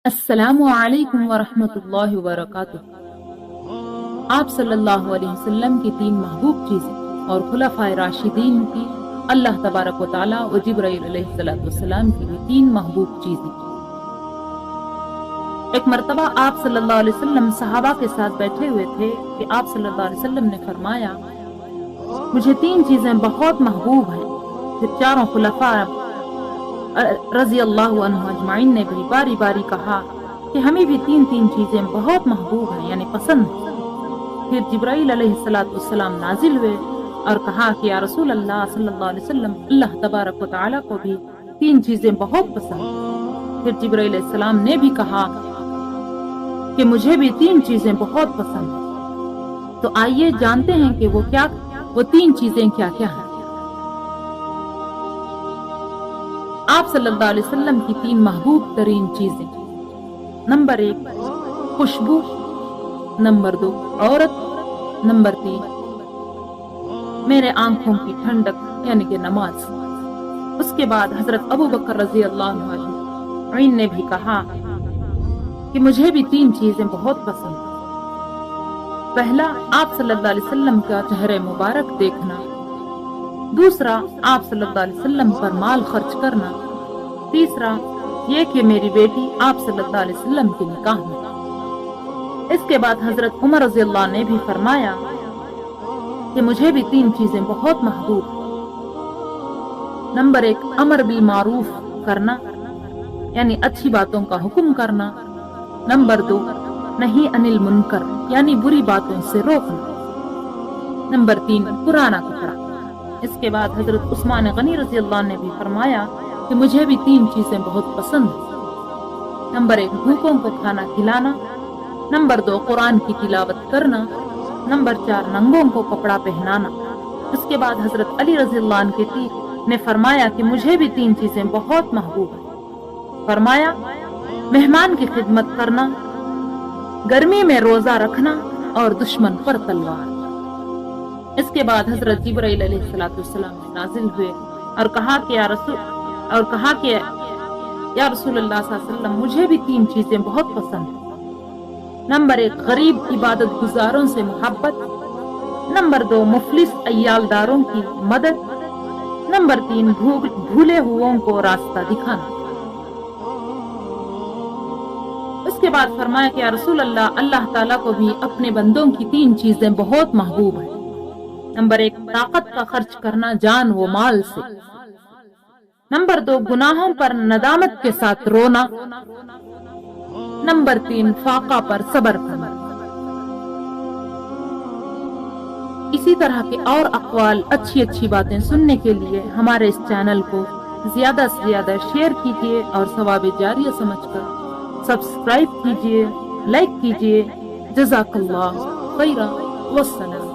अस्सलामु अलैकुम वरहमत उल्लाहि वबरकातुह। आप सल्लल्लाहु अलैहि वसल्लम की तीन महबूब चीजें और खुलफाए राशिदीन की अल्लाह तबारक व तआला व जिब्राइल अलैहिस्सलाम की भी तीन महबूब चीजें। एक मर्तबा आप सल्लल्लाहु अलैहि वसल्लम सहाबा के साथ बैठे हुए थे कि आप सल्लल्लाहु अलैहि वसल्लम ने फरमाया, मुझे तीन चीजें बहुत महबूब हैं। फिर चारों खुलफा रज़ी अल्लाहु अन्हुम अजमाइन ने भी बारी बारी कहा कि हमें भी तीन तीन चीजें बहुत महबूब हैं, यानी पसंद हैं। फिर जिब्राइल अलैहिस्सलाम नाजिल हुए और कहा कि या रसूल अल्लाह सल्लल्लाहु अलैहि वसल्लम, अल्लाह तबारक व तआला को भी तीन चीजें बहुत पसंद हैं। फिर जिब्राइल अलैहिस्सलाम ने भी कहा कि मुझे भी तीन चीजें बहुत पसंद हैं। तो आइए जानते हैं कि वो तीन चीजें क्या क्या हैं। आप सल्लल्लाहु अलैहि वसल्लम की तीन महबूब तरीन चीजें। नंबर 1 खुशबू, नंबर 2 औरत, नंबर 3 मेरे आंखों की ठंडक यानी कि नमाज। उसके बाद हजरत अबू बकर रज़ी अल्लाहु अन्हु ने भी कहा कि मुझे भी तीन चीजें बहुत पसंद हैं। पहला, आप सल्लल्लाहु अलैहि वसल्लम का चेहरे मुबारक देखना। दूसरा, आप सल्लल्लाहु अलैहि वसल्लम पर माल खर्च करना। तीसरा, ये कि मेरी बेटी आप सल्लल्लाहु अलैहि वसल्लम के निकाह में। इसके बाद हजरत उमर रज़ी अल्लाह ने भी फरमाया कि मुझे भी तीन चीजें बहुत महबूब हैं। नंबर 1 अमर बिल मारूफ करना, यानी अच्छी बातों का हुक्म करना। नंबर 2 नहीं अनिल मुनकर, यानी बुरी बातों से रोकना। नंबर 3 पुराना कपड़ा। इसके बाद हजरत उस्मान गनी रज़ी अल्लाह ने भी फरमाया कि मुझे भी तीन चीजें बहुत पसंद हैं। नंबर 1 भूखों को खाना खिलाना। नंबर 2 कुरान की तिलावत करना। नंबर 4 नंगों को कपड़ा पहनाना। उसके बाद हजरत अली रज़ी अल्लाह अन्हु ने फरमाया कि मुझे भी तीन चीजें बहुत महबूब हैं। फरमाया, मेहमान की खिदमत करना, गर्मी में रोजा रखना और दुश्मन पर तलवार। इसके बाद हजरत जिब्राइल अलैहिस्सलाम नाजिल हुए और कहा कि या रसूल अल्लाह सल्लल्लाहु अलैहि वसल्लम, मुझे भी तीन चीजें बहुत पसंद हैं। नंबर 1 गरीब इबादत गुजारों से मोहब्बत। नंबर 2 मुफलिस अय्यालदारों की मदद। नंबर 3 भूले हुओं को रास्ता दिखाना। उसके बाद फरमाया कि या रसूल अल्लाह, अल्लाह ताला को भी अपने बंदों की तीन चीजें बहुत महबूब हैं। नंबर 1 ताकत का खर्च करना जान व माल से। नंबर 2 गुनाहों पर नदामत के साथ रोना। नंबर 3 फाका पर सब्र करना। इसी तरह के और अक़वाल, अच्छी अच्छी बातें सुनने के लिए हमारे इस चैनल को ज्यादा से ज्यादा शेयर कीजिए और सवाब जारिया समझकर सब्सक्राइब कीजिए, लाइक कीजिए। जज़ाकल्लाह खैरा वस्सलाम।